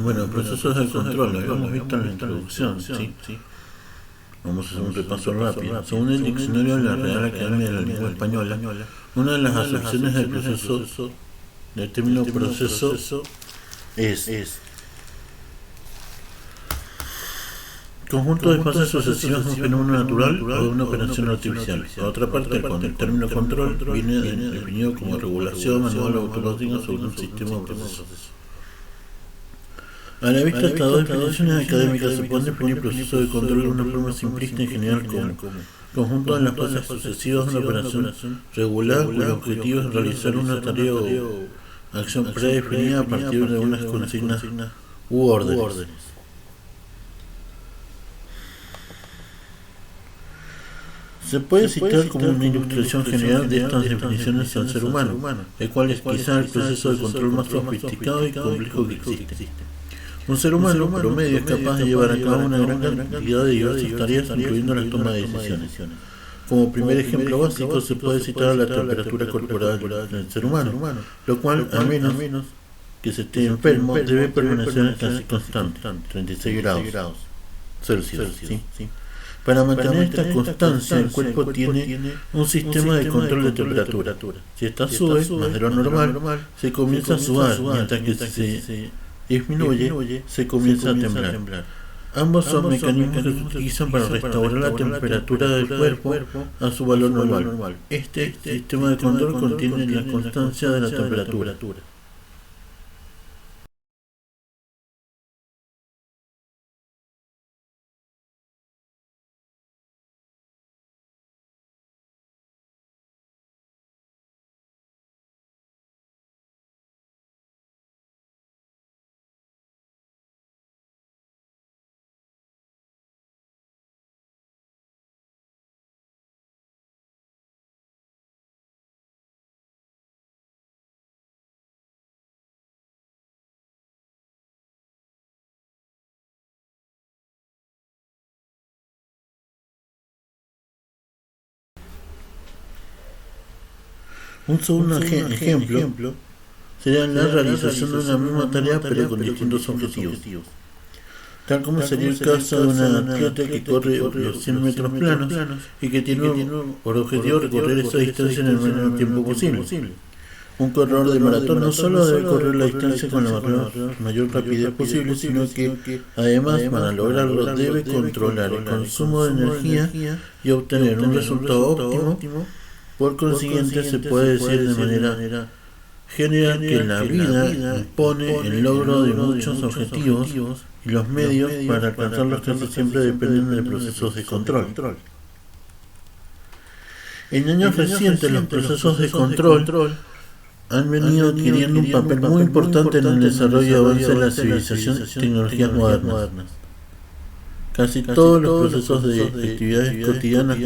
Bueno, procesos de control, lo habíamos visto en la introducción, ¿sí? Vamos a hacer un repaso rápido. Según el diccionario de la Real Academia de la Lengua Española, una de las acepciones del proceso, del término proceso, es conjunto de fases sucesivas de un fenómeno natural o de una operación artificial. Por otra parte, cuando el término control viene definido como regulación manual o automática sobre un sistema o proceso. A la vista de estas dos definiciones académicas se pueden definir proceso de control de una forma simplista en general como conjunto de las fases sucesivas de una operación regular cuyo objetivo es realizar una tarea o acción predefinida a partir de unas consignas u órdenes. Se puede citar como una ilustración general de estas definiciones al ser humano, el cual es quizá el proceso de control más sofisticado y complejo que existe. Un ser humano promedio es capaz de llevar a cabo una gran cantidad de diversas tareas, incluyendo la toma de decisiones. Como primer ejemplo básico se puede citar la temperatura corporal del ser humano, lo cual, a menos que se esté enfermo, debe permanecer casi constante, 36 grados Celsius. ¿Sí? Para mantener esta constancia, el cuerpo tiene un sistema de control de temperatura. Si esta sube más de lo normal, se comienza a sudar, mientras que se disminuye, se comienza a temblar. Ambos son mecanismos que se utilizan para restaurar la temperatura del cuerpo a su valor normal. Este sistema de control contiene la constancia de la temperatura. Un segundo ejemplo sería la realización de una misma tarea pero con distintos objetivos, tal como sería el caso de una atleta que corre los 100 metros planos y que tiene por objetivo recorrer esa distancia en el menor tiempo posible. Un corredor de maratón no solo debe correr la distancia con la mayor rapidez posible, sino que además para lograrlo debe controlar el consumo de energía y obtener un resultado óptimo. Por consiguiente, se puede decir de manera general que la vida impone el logro de muchos objetivos y los medios para alcanzarlos casi siempre dependen de procesos de control. En años recientes, los procesos de control han venido adquiriendo un papel muy importante en el desarrollo y avance de la civilización y tecnologías modernas. Casi todos los procesos de actividades cotidianas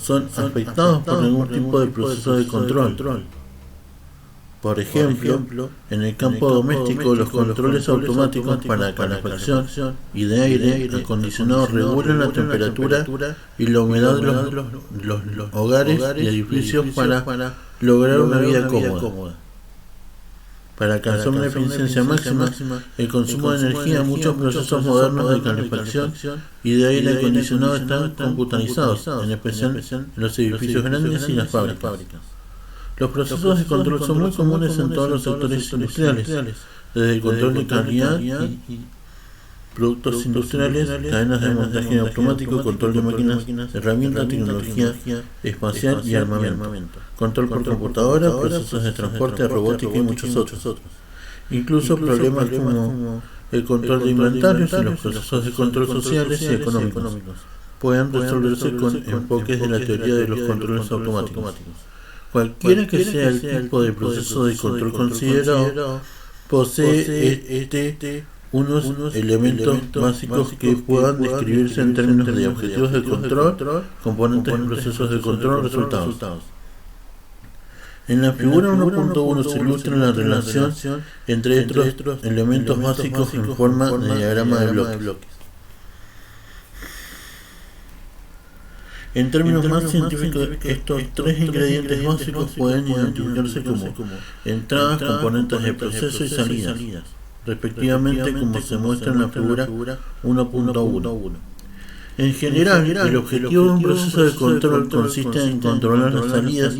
son afectados por algún tipo de proceso de control. Por ejemplo, en el campo doméstico, los controles automáticos para calefacción y de aire acondicionado regulan la temperatura y la humedad de los hogares y edificios para lograr una vida cómoda. Para alcanzar una eficiencia máxima, el consumo de energía, muchos procesos modernos de calefacción y de aire acondicionado están computarizados, en especial en los edificios grandes y las fábricas. Los procesos de control son muy comunes en todos los sectores industriales, desde el control de calidad y productos industriales, cadenas de montaje automático, control de máquinas, herramientas, tecnología espacial y armamento, control por computadora, procesos de transporte, robótica y muchos otros. Incluso problemas como el control de inventarios y los procesos de control sociales y económicos pueden resolverse con enfoques de la teoría de los controles automáticos. Cualquiera que sea el tipo de proceso de control considerado, posee unos elementos básicos que puedan describirse en términos de objetivos de control, componentes de procesos de control, resultados. En la figura 1.1 se ilustra la relación entre estos elementos básicos en forma de diagrama de bloques. En términos más científicos, estos tres ingredientes básicos pueden identificarse como entradas, componentes de proceso y salidas. respectivamente, como se muestra en la figura 1.1. En general, el objetivo de un proceso de control consiste en controlar las salidas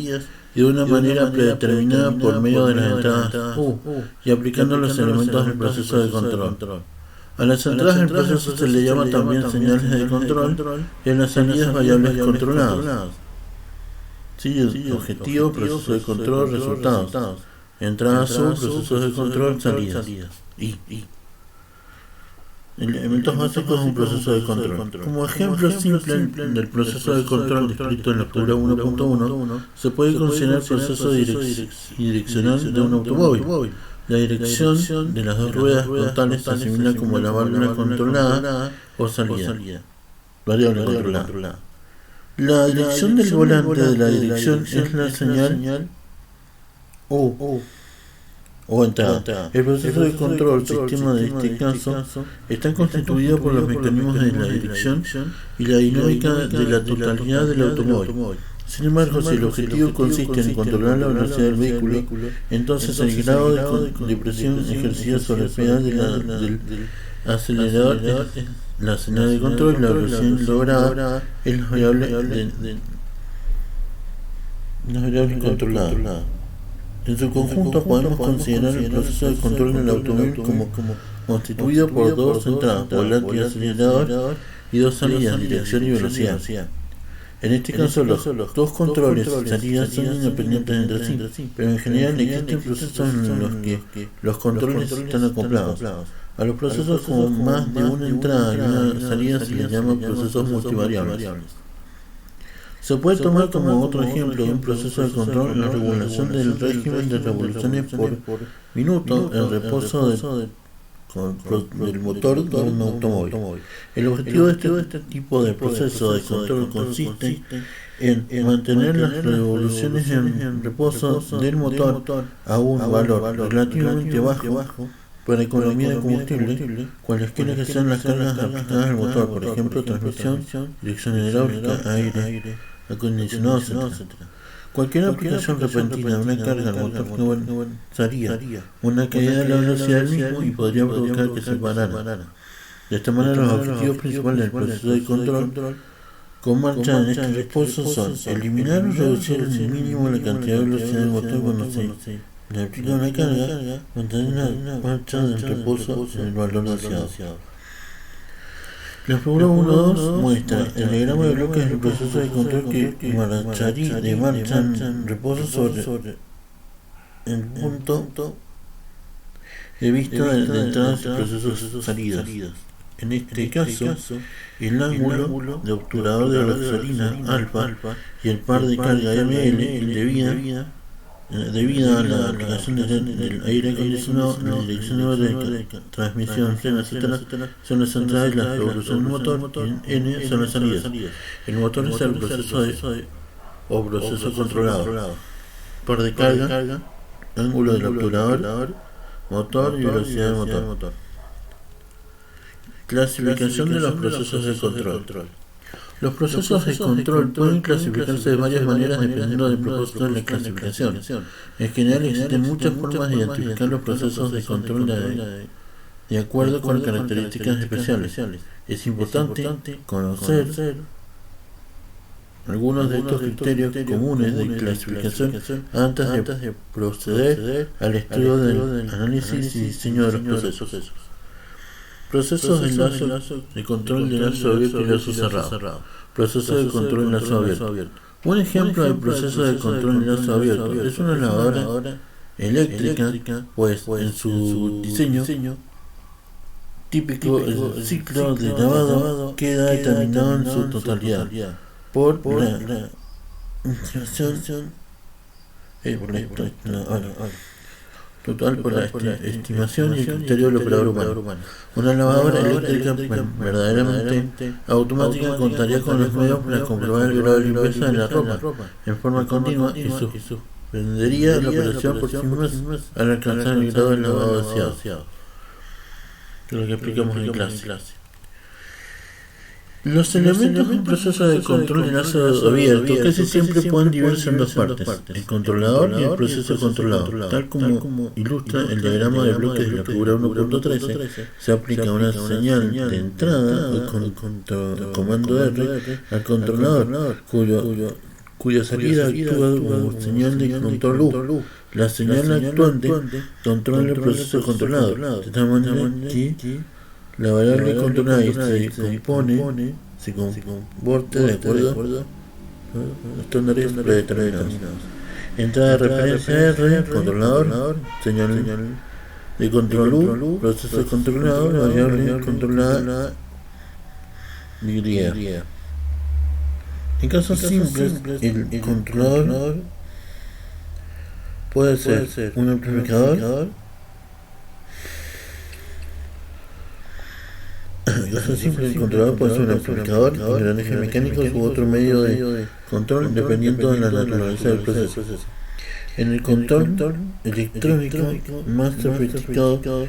de una manera predeterminada por medio de las entradas U y aplicando los elementos del proceso de control. A las entradas del proceso se le llama también señales de control y a las salidas variables controladas. Sí, objetivo, proceso de control, resultados. Entradas U, procesos de control, salidas. Elementos básicos de un proceso de control. Como ejemplo simple del proceso de control descrito en la figura 1.1, se puede considerar el proceso direccional de un automóvil. La dirección de las dos ruedas frontales se asimila como la válvula controlada o salida. Variable controlada. La dirección del volante de la dirección es la señal O entrada. El proceso de control, sistema de este caso, está constituido por los mecanismos de la dirección y la dinámica de la totalidad del automóvil. Sin embargo, si el objetivo consiste en controlar la velocidad del vehículo, entonces el grado de presión ejercida sobre el pedal del acelerador es la señal de control y la velocidad lograda es la variable controlada. En su conjunto podemos considerar el proceso de control del automóvil como constituido por dos entradas, volante y acelerador, y dos salidas, dirección y velocidad. En este caso los dos controles y salidas son independientes entre sí, pero en general existen procesos en los que los controles están acoplados. A los procesos con más de una entrada y una salida se les llama procesos multivariables. Se puede tomar como otro ejemplo de un proceso de control la regulación del régimen de revoluciones por minuto en reposo del motor de un automóvil. El objetivo de este tipo de proceso de control consiste en mantener las revoluciones en reposo del motor a un valor relativamente bajo para economía de combustible, cualesquiera que sean las cargas aplicadas al motor, por ejemplo, transmisión, dirección hidráulica, aire, acondicionado, etc. Cualquier aplicación repentina de una carga al motor causaría una caída de la velocidad del mismo y podría provocar que se parara. De esta manera, los objetivos principales del proceso de control con marcha en este reposo son eliminar o reducir al mínimo la cantidad de velocidad del motor cuando se le aplica una carga, mantener la marcha en reposo en el valor deseado. La figura 1.2 muestra el diagrama de bloques del proceso de control que marcha en reposo sobre el punto de vista de entradas y procesos salidas. En este caso, el ángulo de obturador de la gasolina alfa y el par de carga ML debido a la aplicación del aire acondicionado, la dirección de transmisión, freno, etc., son las entradas y las revoluciones del motor, y N son las salidas. El motor es el proceso controlado. Par de carga, ángulo del obturador, motor y velocidad del motor. Clasificación de los procesos de control. Los procesos de control pueden clasificarse de varias maneras dependiendo del propósito de la clasificación. En general existen muchas formas de identificar los procesos de control de acuerdo con características especiales. Es importante conocer algunos de estos criterios comunes de clasificación antes de proceder al estudio del análisis y diseño de los procesos. Procesos de lazo de control de lazo abierto y lazo cerrado. Proceso de control de lazo abierto. Un ejemplo de proceso de control de lazo abierto es una lavadora eléctrica, pues en su diseño típico el ciclo de lavado queda determinado en su totalidad por la instalación total por la estimación y el criterio del operador humano. Una lavadora eléctrica verdaderamente automática contaría con los medios para comprobar el grado de limpieza de la ropa en forma continua y suspendería la operación por sí misma al alcanzar el grado de lavado deseado. Lo que explicamos en clase. Los elementos de un proceso de control de lazo abierto casi siempre pueden dividirse en dos partes, el controlador y el proceso controlado. Tal como ilustra el diagrama de bloques de la figura 1.13, se aplica una señal de entrada o comando R al controlador, cuya salida actúa como señal de control U. La señal actuante controla el proceso controlado, de tal manera que la variable controlada se comporta de acuerdo a los estándares predeterminados. Entrada de referencia R, controlador, señal de control U, proceso controlado, variable controlada Y. En casos simples, el controlador puede ser un amplificador. En casos simples, el controlador puede ser un amplificador, engranajes mecánicos u otro medio de control dependiendo de la naturaleza del proceso. En el control electrónico más sofisticado,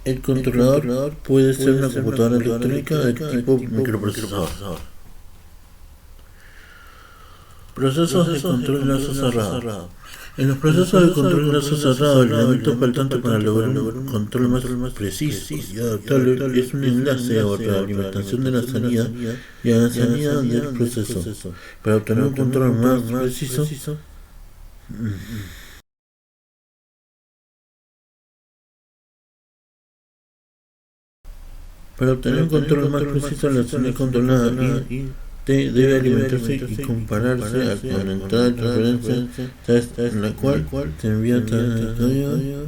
el controlador puede ser una computadora electrónica de tipo microprocesador. Procesos de control de lazo cerrado. En los procesos de control de lazo cerrado, el elemento faltante para lograr un control más preciso y adaptable es un enlace o realimentación de la salida y a la salida del proceso. Para obtener un control más preciso, la señal controlada debe alimentarse y compararse con la entrada de referencia, en la cual se envía el código.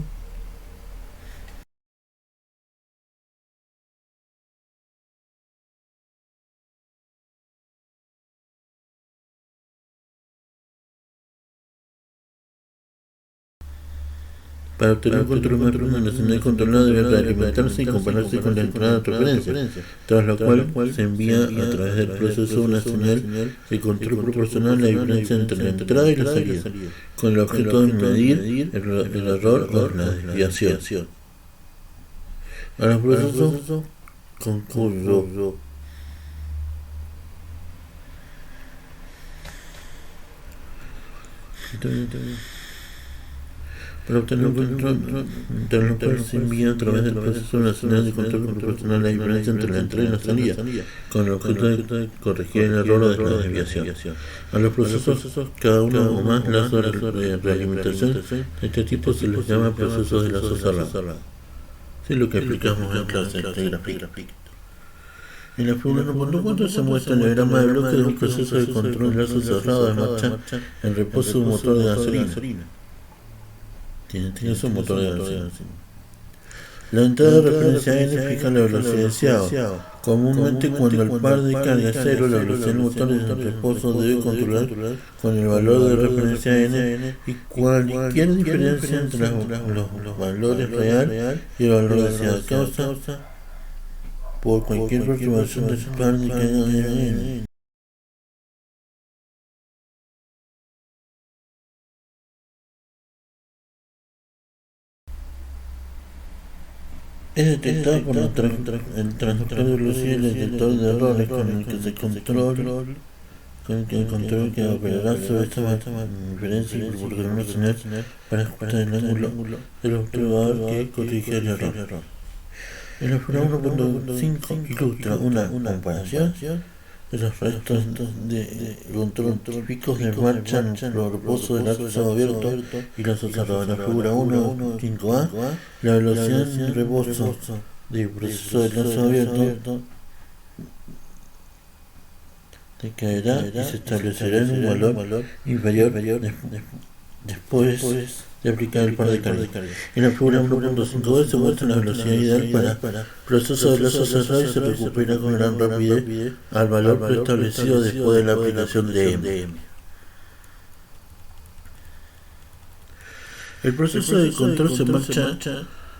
Para obtener un control más rápido, la señal controlada debe realimentarse y compararse con la entrada de referencia, tras lo cual se envía a través del proceso una señal de control proporcional a la diferencia entre la entrada y la salida, con el objeto de medir el error o la desviación. A los procesos concurso. Para obtener un control, entre lo cual se envía a través del proceso una señal de control proporcional a la diferencia entre la entrada y la salida, con el objeto de corregir el error o de la desviación. A los procesos, cada uno o más lazos de realimentación de este tipo se les llama procesos de lazo cerrado. Es lo que explicamos en clase de gráfica. En la figura 1.4 se muestra el diagrama de bloques de un proceso de control de lazo cerrado de marcha en reposo de un motor de gasolina. Tiene su motor de gasolina. La entrada de referencia N fija la velocidad deseada. Comúnmente, cuando el par de carga es cero, la velocidad del motor en reposo debe controlar con el valor de referencia N y cualquier diferencia entre los valores real y el valor deseado causa por cualquier perturbación del par de carga de N. Es detectado por el transductor de velocidad y el detector de errores con el que el control que operará sobre esta diferencia y proporcionará una señal para ajustar el ángulo del observador que corrige el error. En la figura 1.5 ilustra una comparación de los restos de control típicos de marcha en el reposo del lazo abierto y la cerrado. En la figura 1.5a, la velocidad de reposo del proceso del lazo abierto decaerá y se establecerá en un valor inferior después de aplicar el par de carga. En la figura 1.5b se muestra la velocidad ideal para proceso de lazo cerrado y se recupera con gran rapidez al valor preestablecido después de la aplicación de M. El proceso de control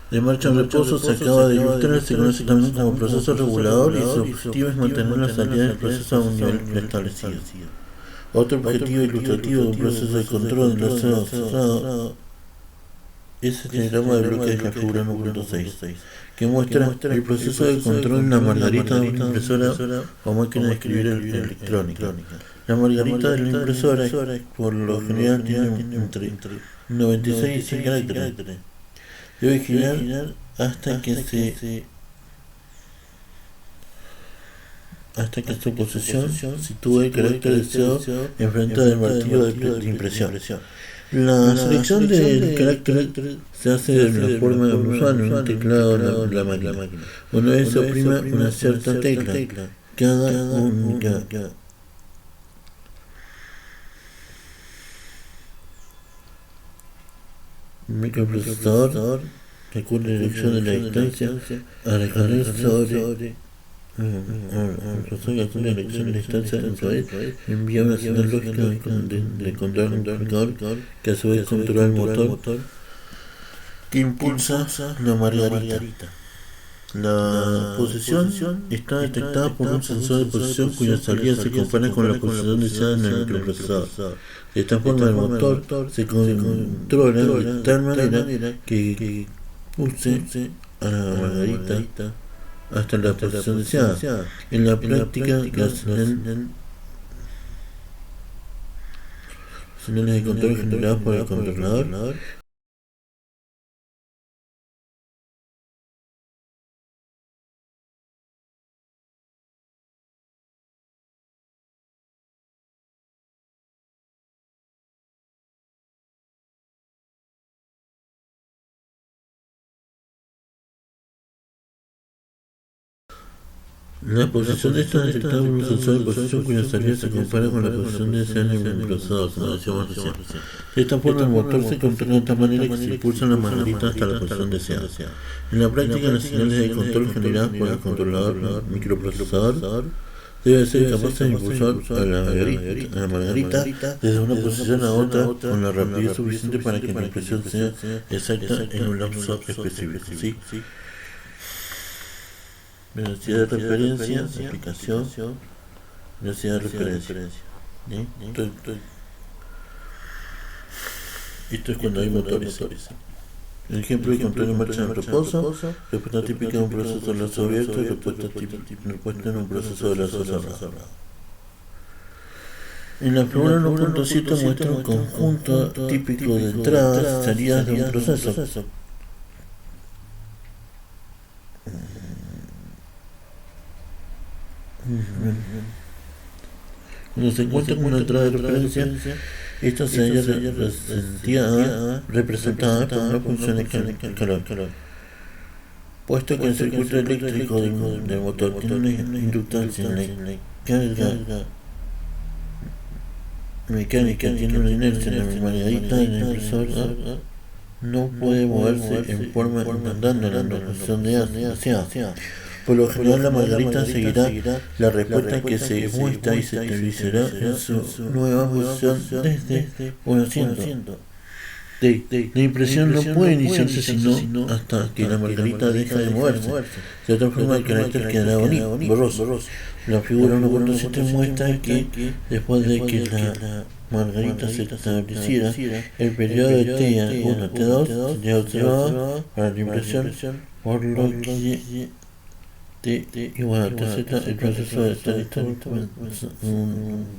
de marcha en reposo se acaba de ilustrar, se conoce también como proceso regulador y su objetivo es mantener la salida del proceso a un nivel preestablecido. Otro objetivo ilustrativo de un proceso de control de lazo cerrado Ese es el diagrama de bloque de la figura 1.6, que muestra el proceso de control en la margarita de una impresora o máquina de escribir electrónica. La margarita de la impresora, por lo general, tiene entre 96 y 100 caracteres. Debe girar hasta que su posición sitúe el carácter deseado enfrente del martillo de impresión. La selección del carácter se hace de la forma usual en un teclado de la máquina. Una vez se oprime una cierta tecla, cada única microprocesador recuerda la dirección de la distancia a recorrer sobre la elección de distancia envía una señal lógica de control multiplicador que a su vez controla el motor que impulsa la margarita. La posición está detectada por un sensor de posición cuya salida se compara con la posición deseada en el microprocesador. De esta forma el motor se controla de tal manera que pulse a la margarita hasta la posición deseada. En la práctica, las señales de control generadas por el controlador la posición está detectada por un sensor de posición cuya salida se compara con la posición deseada en el procesador, como decíamos recién. De esta forma el motor se controla de tal manera que se impulsa la margarita hasta la posición deseada. En la práctica, las señales de control generadas por el controlador microprocesador deben ser capaces de impulsar a la margarita desde una posición a otra con la rapidez suficiente para que la impresión sea exacta en un lapso específico. ¿Sí? Velocidad de referencia, aplicación, velocidad de referencia. Esto es cuando hay motores. El ejemplo de control en marcha en reposo, respuesta típica de un proceso de lazo abierto y respuesta en un proceso de lazo cerrado. En la figura 1.7 muestra un conjunto típico de entradas y salidas de un proceso. Cuando se encuentra con una entrada de referencia, esta se halla representada por una función de calor. Puesto que el circuito eléctrico del motor tiene una inductancia en la carga mecánica, tiene una inercia en la margarita del impresor, no puede moverse en forma andando en la posición de A. Por lo general, la margarita seguirá la respuesta que se muestra y se televisará en su nueva posición desde un asiento. La impresión no puede iniciarse sino hasta que la margarita deja de moverse. De otra forma, el carácter quedará borroso. La figura 1.7 muestra que después de que la margarita se estableciera, el periodo de T1 a T2 sería observado para la impresión, por lo que T igual a TZ, el proceso de estar listo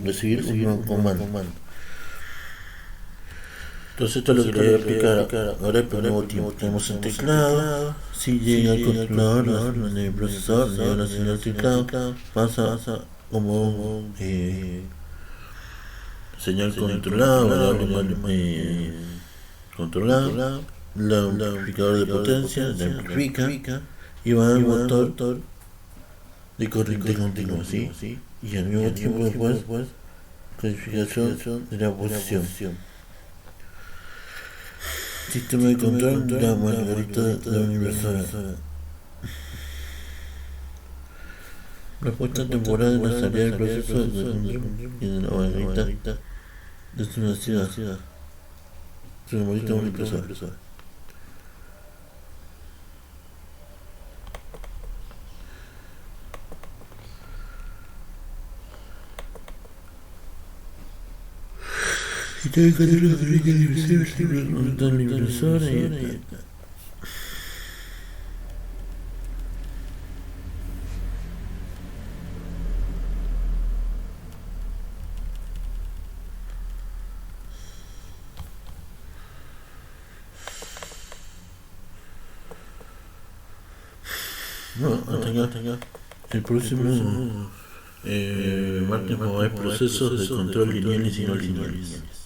recibir un nuevo comando. Entonces esto es lo que le voy a explicar ahora por nuevo tiempo. Tenemos el teclado, si llega al controlador del procesador, llega la señal del teclado, pasa como señal controlada, controlado, el amplificador de potencia, la amplifica y va al motor de corriente continua, ¿sí? Y al mismo tiempo después, codificación de la posición. Sistema de control de la margarita de la impresora. Respuesta temporal de la salida del proceso de la margarita desde una ciudad. Se le margarita de una impresora. Y tengo que tener la varilla invisible, montar la impresora y acá. No, hasta acá. El próximo martes hay procesos de control lineales y no lineales.